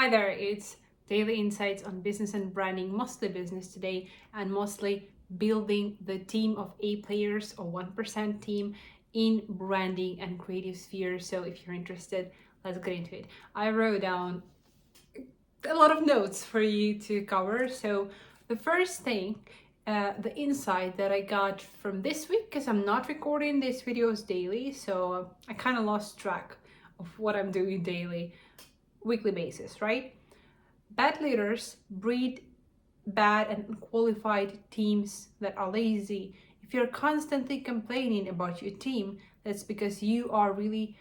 Hi there, it's daily insights on business and branding, mostly business today, and mostly building the team of A players or 1% team in branding and creative sphere. So if you're interested, let's get into it. I wrote down a lot of notes for you to cover. So the first thing, the insight that I got from this week, because I'm not recording these videos daily, so I kind of lost track of what I'm doing daily, weekly basis, right? Bad leaders breed bad and unqualified teams that are lazy. If you're constantly complaining about your team, that's because you are really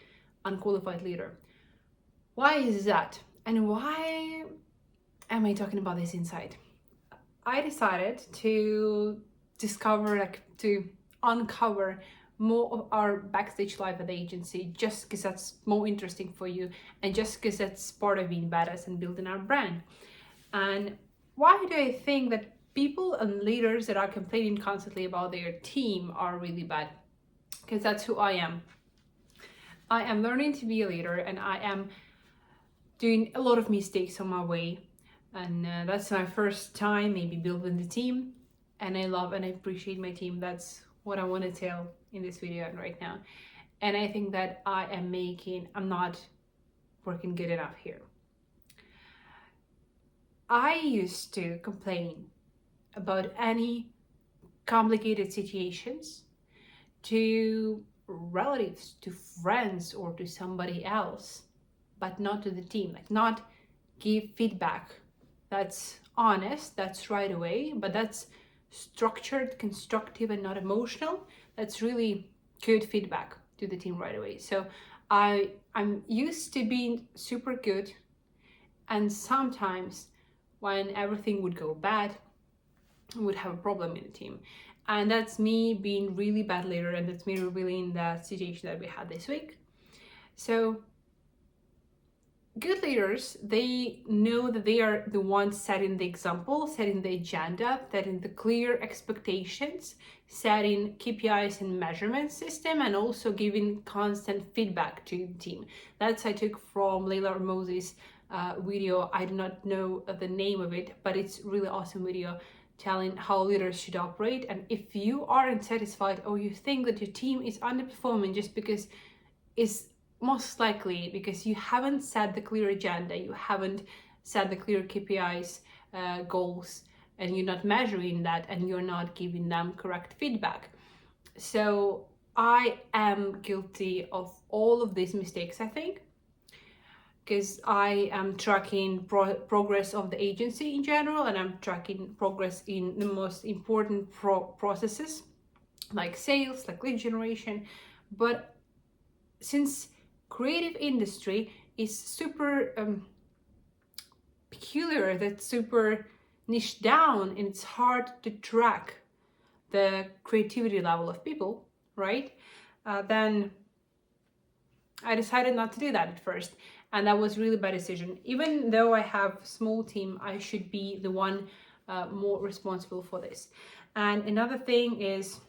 unqualified leader. Why is that? And why am I talking about this insight? I decided to uncover more of our backstage life at the agency, just because that's more interesting for you and just because that's part of being badass and building our brand. And why do I think that people and leaders that are complaining constantly about their team are really bad? Because that's who I am. I am learning to be a leader, and I am doing a lot of mistakes on my way. And that's my first time maybe building the team. And I love and I appreciate my team. That's what I want to tell in this video right now. And I think that I'm not working good enough here. I used to complain about any complicated situations to relatives, to friends, or to somebody else, but not to the team. Like, not give feedback that's honest, that's right away, but that's structured, constructive, and not emotional. That's really good feedback to the team right away. So I'm used to being super good, and sometimes when everything would go bad, I would have a problem in the team. And that's me being really bad leader, and that's me revealing the situation that we had this week. So good leaders, they know that they are the ones setting the example, setting the agenda, setting the clear expectations, setting KPIs and measurement system, and also giving constant feedback to the team. That's I took from Leila Moses' video. I do not know the name of it, but it's really awesome video telling how leaders should operate. And if you aren't satisfied, or you think that your team is underperforming just because it's most likely because you haven't set the clear agenda, you haven't set the clear KPIs, goals, and you're not measuring that, and you're not giving them correct feedback. So I am guilty of all of these mistakes, I think, because I am tracking progress of the agency in general, and I'm tracking progress in the most important processes like sales, like lead generation. But since creative industry is super peculiar, that's super niche down, and it's hard to track the creativity level of people, right? Then I decided not to do that at first, and that was really bad decision. Even though I have a small team, I should be the one more responsible for this. And another thing is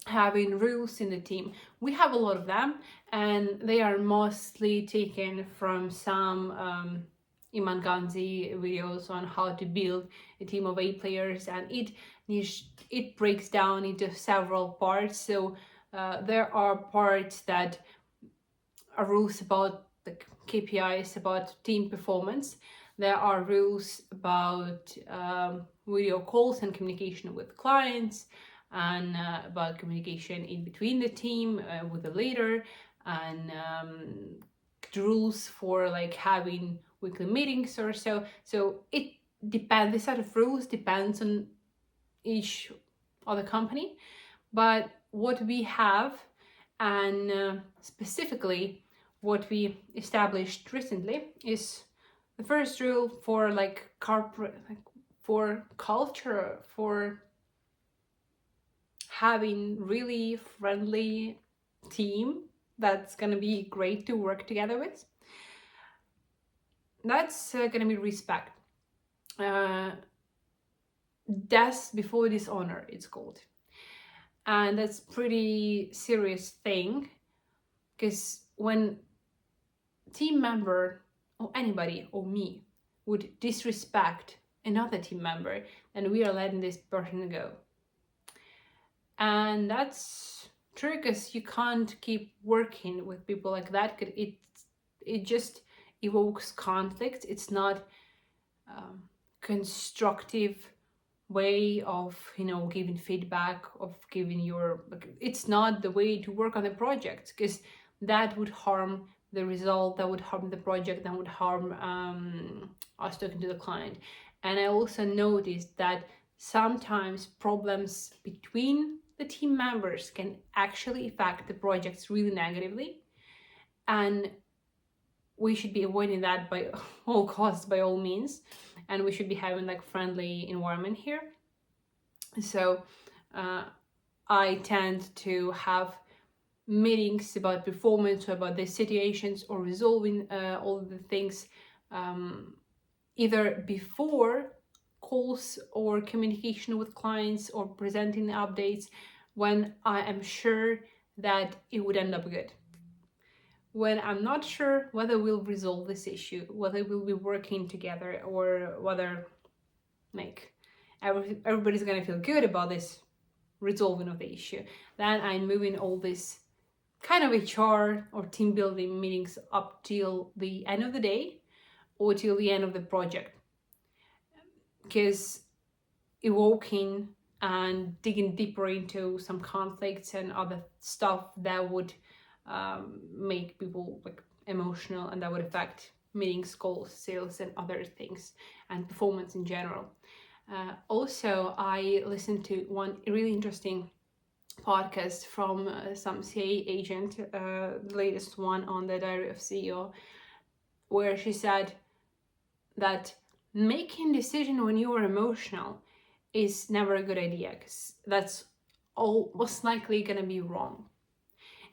having rules in the team. We have a lot of them, and they are mostly taken from some Iman Ganzi videos on how to build a team of 8 players, and it breaks down into several parts. So there are parts that are rules about the KPIs, about team performance. There are rules about video calls and communication with clients, and about communication in between the team with the leader, and rules for like having weekly meetings or so. So it depends, this set of rules depends on each other company. But what we have, and specifically what we established recently, is the first rule for like corporate, like for culture, for having really friendly team that's gonna be great to work together with. That's gonna be respect. Death before dishonor, it's called. And that's pretty serious thing, because when team member or anybody or me would disrespect another team member, then we are letting this person go. And that's true, because you can't keep working with people like that, because it just evokes conflict. It's not constructive way of giving feedback, of giving your, it's not the way to work on the project, because that would harm the result, that would harm the project, that would harm us talking to the client. And I also noticed that sometimes problems between the team members can actually affect the projects really negatively, and we should be avoiding that by all costs, by all means, and we should be having like friendly environment here. So I tend to have meetings about performance, or about the situations, or resolving all of the things either before calls or communication with clients, or presenting the updates, when I am sure that it would end up good. When I'm not sure whether we'll resolve this issue, whether we'll be working together, or whether like everybody's gonna feel good about this resolving of the issue, then I'm moving all this kind of HR or team building meetings up till the end of the day, or till the end of the project, because evoking and digging deeper into some conflicts and other stuff that would make people like emotional, and that would affect meetings, goals, sales, and other things, and performance in general. Also, I listened to one really interesting podcast from some CA agent, the latest one on the Diary of CEO, where she said that making decision when you are emotional is never a good idea, because that's all most likely gonna be wrong.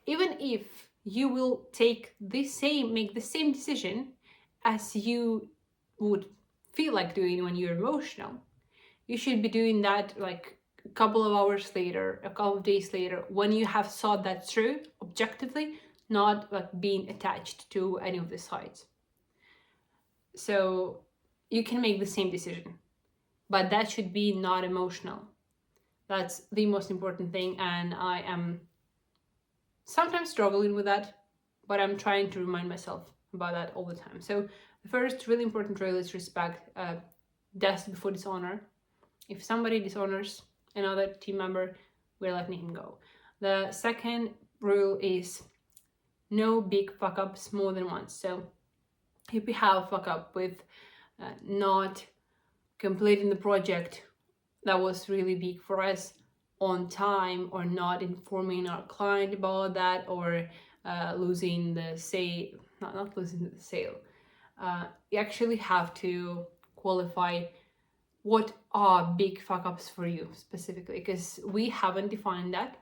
Even if you will make the same decision as you would feel like doing when you're emotional, you should be doing that like a couple of hours later, a couple of days later, when you have thought that through objectively, not like being attached to any of the sides. So you can make the same decision, but that should be not emotional. That's the most important thing, and I am sometimes struggling with that, but I'm trying to remind myself about that all the time. So the first really important rule is respect, death before dishonor. If somebody dishonors another team member, we're letting him go. The second rule is no big fuck ups more than once. So if we have a fuck up with not completing the project that was really big for us on time, or not informing our client about that, or losing the sale, not losing the sale, you actually have to qualify what are big fuck ups for you specifically, because we haven't defined that.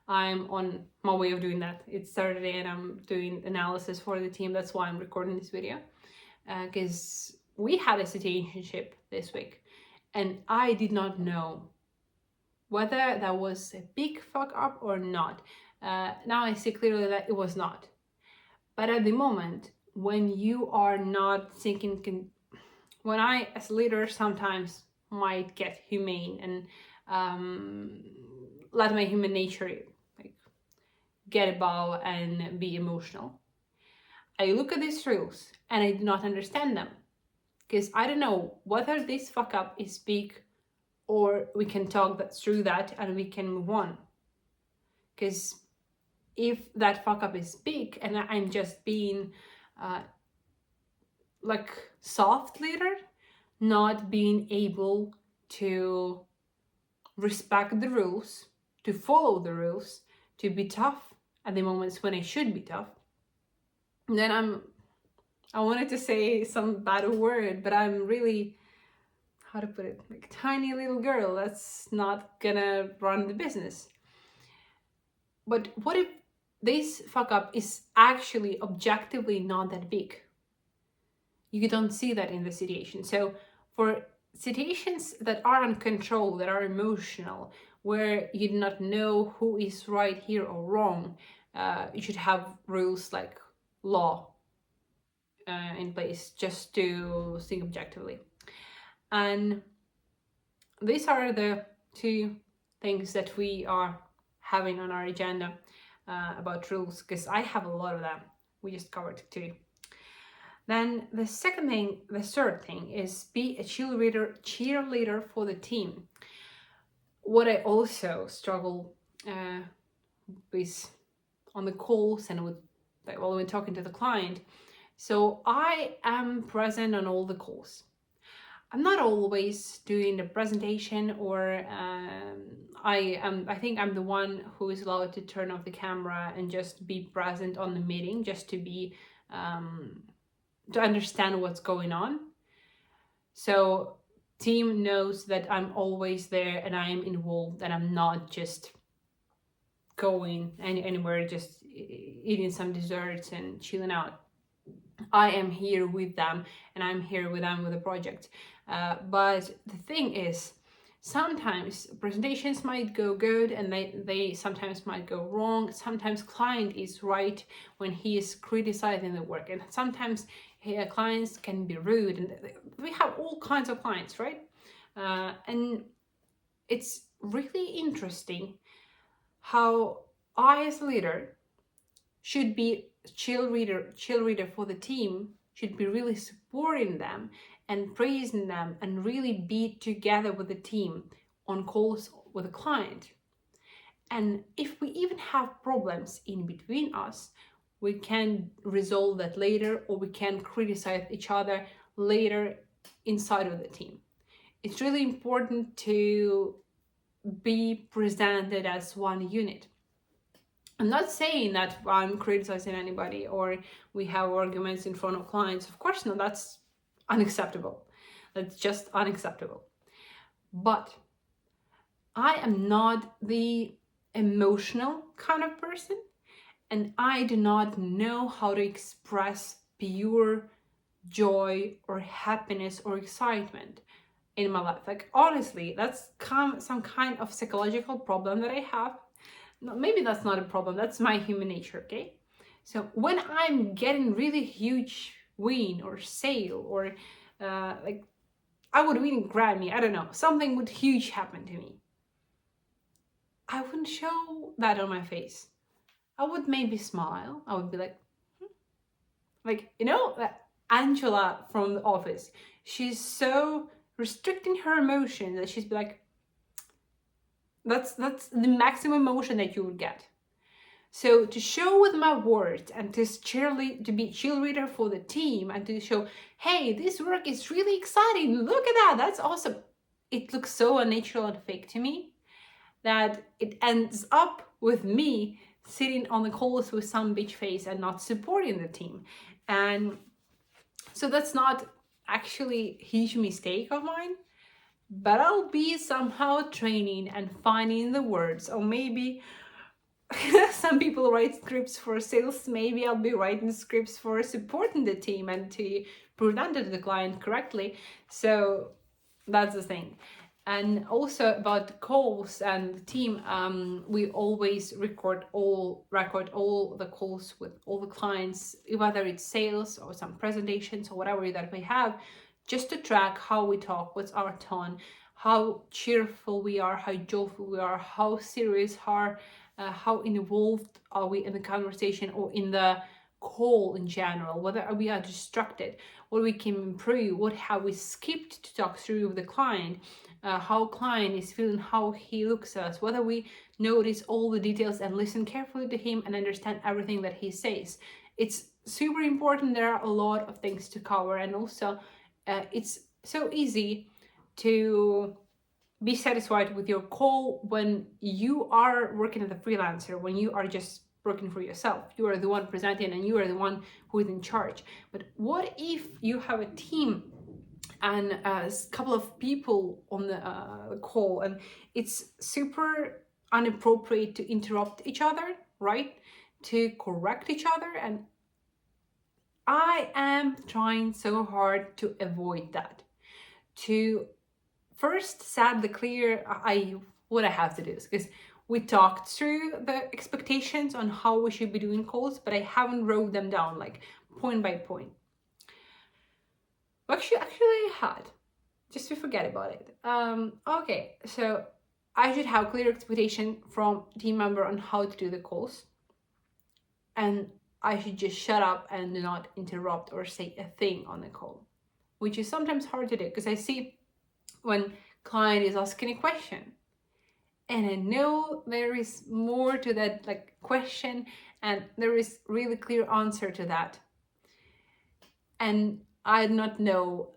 I'm on my way of doing that. It's Saturday and I'm doing analysis for the team. That's why I'm recording this video, because we had a situationship this week and I did not know whether that was a big fuck up or not. Now I see clearly that it was not. But at the moment, when you are not thinking, when I as a leader sometimes might get humane and let my human nature like get above and be emotional, I look at these rules and I do not understand them, because I don't know whether this fuck up is big, or we can talk that through that and we can move on. Because if that fuck up is big and I'm just being like soft leader, not being able to respect the rules, to follow the rules, to be tough at the moments when I should be tough, then I wanted to say some bad word, but I'm really, how to put it, like tiny little girl that's not gonna run the business. But what if this fuck up is actually objectively not that big? You don't see that in the situation. So for situations that are uncontrolled, that are emotional, where you do not know who is right here or wrong, you should have rules like law. in place just to think objectively. And these are the two things that we are having on our agenda about rules, because I have a lot of them. We just covered two. Then the third thing is be a cheerleader for the team. What I also struggle with on the calls and with while we're talking to the client. So I am present on all the calls. I'm not always doing the presentation, or I think I'm the one who is allowed to turn off the camera and just be present on the meeting, just to be to understand what's going on. So team knows that I'm always there and I am involved, and I'm not just going anywhere, just eating some desserts and chilling out. I am here with them, and I'm here with them with the project. But the thing is, sometimes presentations might go good, and they sometimes might go wrong. Sometimes client is right when he is criticizing the work, and sometimes clients can be rude, and we have all kinds of clients, right? And it's really interesting how I, as a leader, should be cheerleader for the team, should be really supporting them and praising them, and really be together with the team on calls with a client. And if we even have problems in between us, we can resolve that later, or we can criticize each other later inside of the team. It's really important to be presented as one unit. I'm not saying that I'm criticizing anybody or we have arguments in front of clients. Of course not, that's unacceptable. That's just unacceptable. But I am not the emotional kind of person, and I do not know how to express pure joy or happiness or excitement in my life. Like, honestly, that's some kind of psychological problem that I have. No, maybe that's not a problem, that's my human nature, okay? So when I'm getting really huge win or sale, or like I would win Grammy, I don't know, something would huge happen to me, I wouldn't show that on my face. I would maybe smile. I would be like, like, you know, Angela from the office, she's so restricting her emotions that she's like, that's the maximum emotion that you would get. So to show with my words and to be cheerleader for the team, and to show, hey, this work is really exciting, look at that, that's awesome. It looks so unnatural and fake to me that it ends up with me sitting on the calls with some bitch face and not supporting the team. And so that's not actually a huge mistake of mine, but I'll be somehow training and finding the words. Or maybe some people write scripts for sales, maybe I'll be writing scripts for supporting the team and to present it to the client correctly. So that's the thing. And also about calls and the team, we always record all the calls with all the clients, whether it's sales or some presentations or whatever that we have, just to track how we talk, what's our tone, how cheerful we are, how joyful we are, how serious, how involved are we in the conversation or in the call in general, whether we are distracted, what we can improve, what have we skipped to talk through with the client, how client is feeling, how he looks at us, whether we notice all the details and listen carefully to him and understand everything that he says. It's super important. There are a lot of things to cover, and also it's so easy to be satisfied with your call when you are working as a freelancer, when you are just working for yourself. You are the one presenting and you are the one who is in charge. But what if you have a team and a couple of people on the call, and it's super inappropriate to interrupt each other, right? To correct each other. And I am trying so hard to avoid that. To first set the clear, what I have to do, because we talked through the expectations on how we should be doing calls, but I haven't wrote them down like point by point. you actually had, just to forget about it. Okay, so I should have clear expectation from team member on how to do the calls, and I should just shut up and do not interrupt or say a thing on the call, which is sometimes hard to do because I see when client is asking a question and I know there is more to that like question and there is really clear answer to that, and I do not know.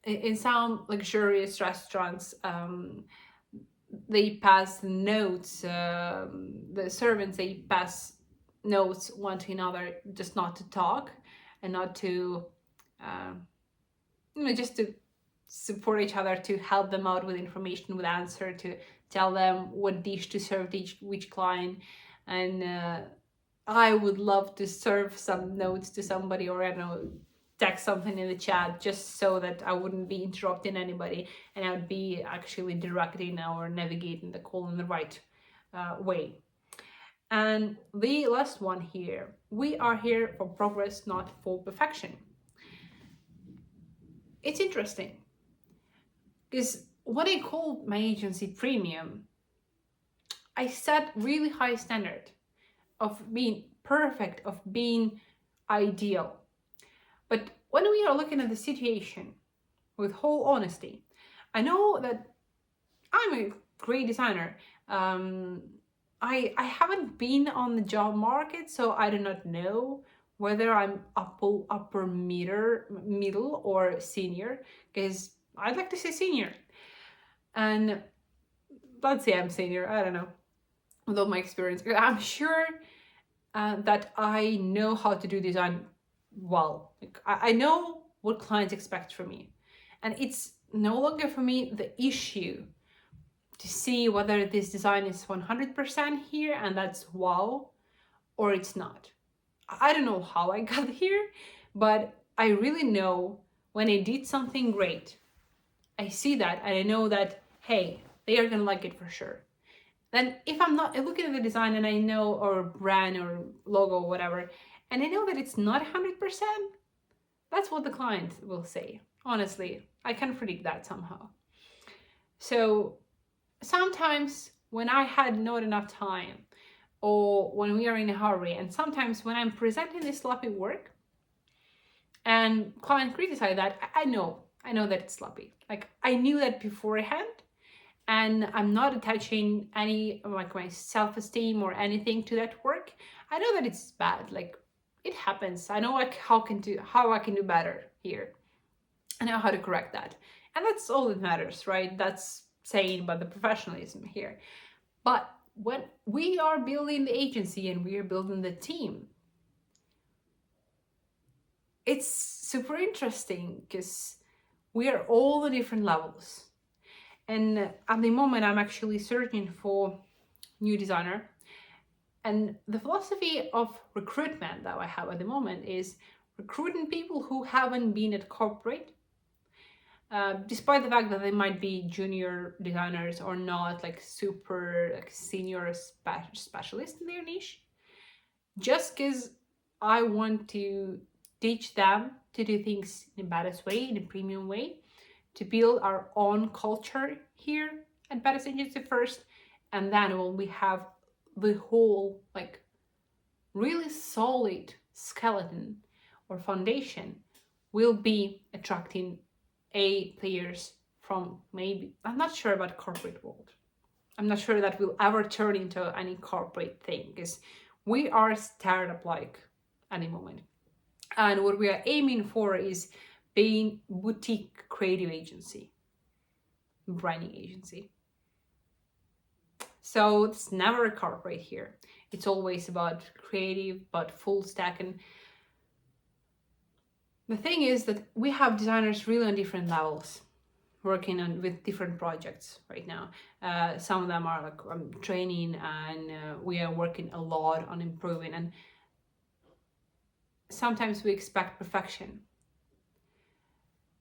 In some luxurious restaurants, they pass notes, the servants, they pass notes one to another, just not to talk and not to just to support each other, to help them out with information, with answer, to tell them what dish to serve each client. And I would love to serve some notes to somebody, or I don't know, text something in the chat, just so that I wouldn't be interrupting anybody and I would be actually directing or navigating the call in the right way. And the last one here, we are here for progress, not for perfection. It's interesting because when I called my agency premium, I set really high standard of being perfect, of being ideal. But when we are looking at the situation with whole honesty, I know that I'm a great designer. I haven't been on the job market, so I do not know whether I'm upper middle or senior, because I'd like to say senior. And let's say I'm senior, I don't know, with all my experience. I'm sure that I know how to do design well. Like, I know what clients expect from me. And it's no longer for me the issue to see whether this design is 100% here and that's wow, or it's not. I don't know how I got here, but I really know when I did something great, I see that and I know that, hey, they are gonna like it for sure. Then if I'm not looking at the design and I know, or brand or logo or whatever, and I know that it's not 100%, that's what the client will say. Honestly, I can predict that somehow. So sometimes when I had not enough time, or when we are in a hurry, and sometimes when I'm presenting this sloppy work and client criticize that, I know that it's sloppy. Like, I knew that beforehand, and I'm not attaching any like my self-esteem or anything to that work. I know that it's bad, like it happens. I know like how I can do better here. I know how to correct that, and that's all that matters, right? That's saying about the professionalism here. But when we are building the agency and we are building the team, it's super interesting because we are all at different levels. And at the moment, I'm actually searching for new designer. And the philosophy of recruitment that I have at the moment is recruiting people who haven't been at corporate, despite the fact that they might be junior designers or not like super like senior specialist in their niche, just because I want to teach them to do things in a badass way, in a premium way, to build our own culture here at Badass Agency first, and then when we have the whole like really solid skeleton or foundation, we'll be attracting players from, maybe, I'm not sure about corporate world. I'm not sure that we'll ever turn into any corporate thing, because we are startup like at the moment. And what we are aiming for is being boutique creative agency, branding agency. So it's never a corporate here. It's always about creative, but full stack. And the thing is that we have designers really on different levels, working on with different projects right now. Some of them are like training, and we are working a lot on improving. And sometimes we expect perfection,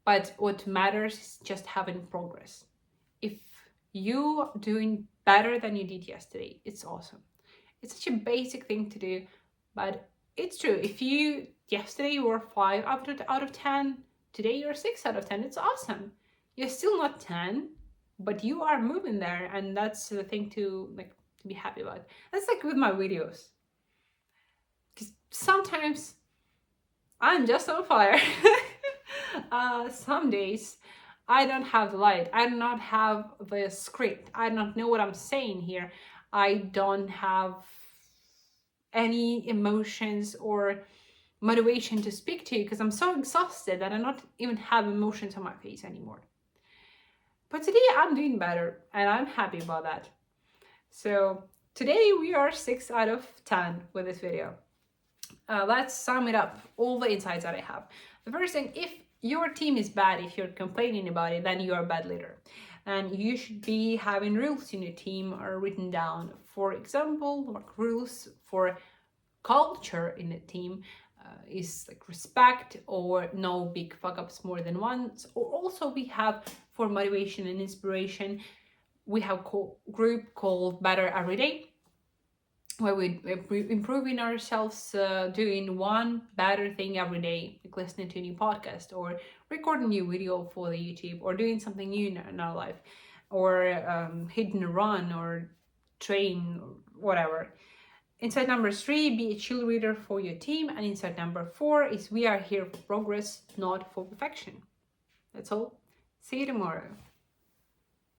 but what matters is just having progress. If you doing better than you did yesterday, it's awesome. It's such a basic thing to do, but it's true. If you yesterday were 5 out of 10, Today you're 6 out of 10. It's awesome. You're still not 10, but you are moving there, and that's the thing to be happy about. That's like with my videos. Because sometimes I'm just on fire. Some days I don't have the light. I do not have the script. I don't know what I'm saying here. I don't have any emotions or motivation to speak to you because I'm so exhausted that I don't even have emotions on my face anymore. But today I'm doing better and I'm happy about that. So today we are 6 out of 10 with this video. Let's sum it up, all the insights that I have. The first thing, if your team is bad, if you're complaining about it, then you are a bad leader. And you should be having rules in your team are written down. For example, like rules for culture in a team is like respect or no big fuck ups more than once. Or also we have for motivation and inspiration, we have a group called Better Every Day, where we're improving ourselves, doing one better thing every day, like listening to a new podcast or recording a new video for the YouTube or doing something new in our life, or hitting a run or train or whatever. Insight number 3, be a cheerleader for your team. And insight number 4 is we are here for progress, not for perfection. That's all. See you tomorrow.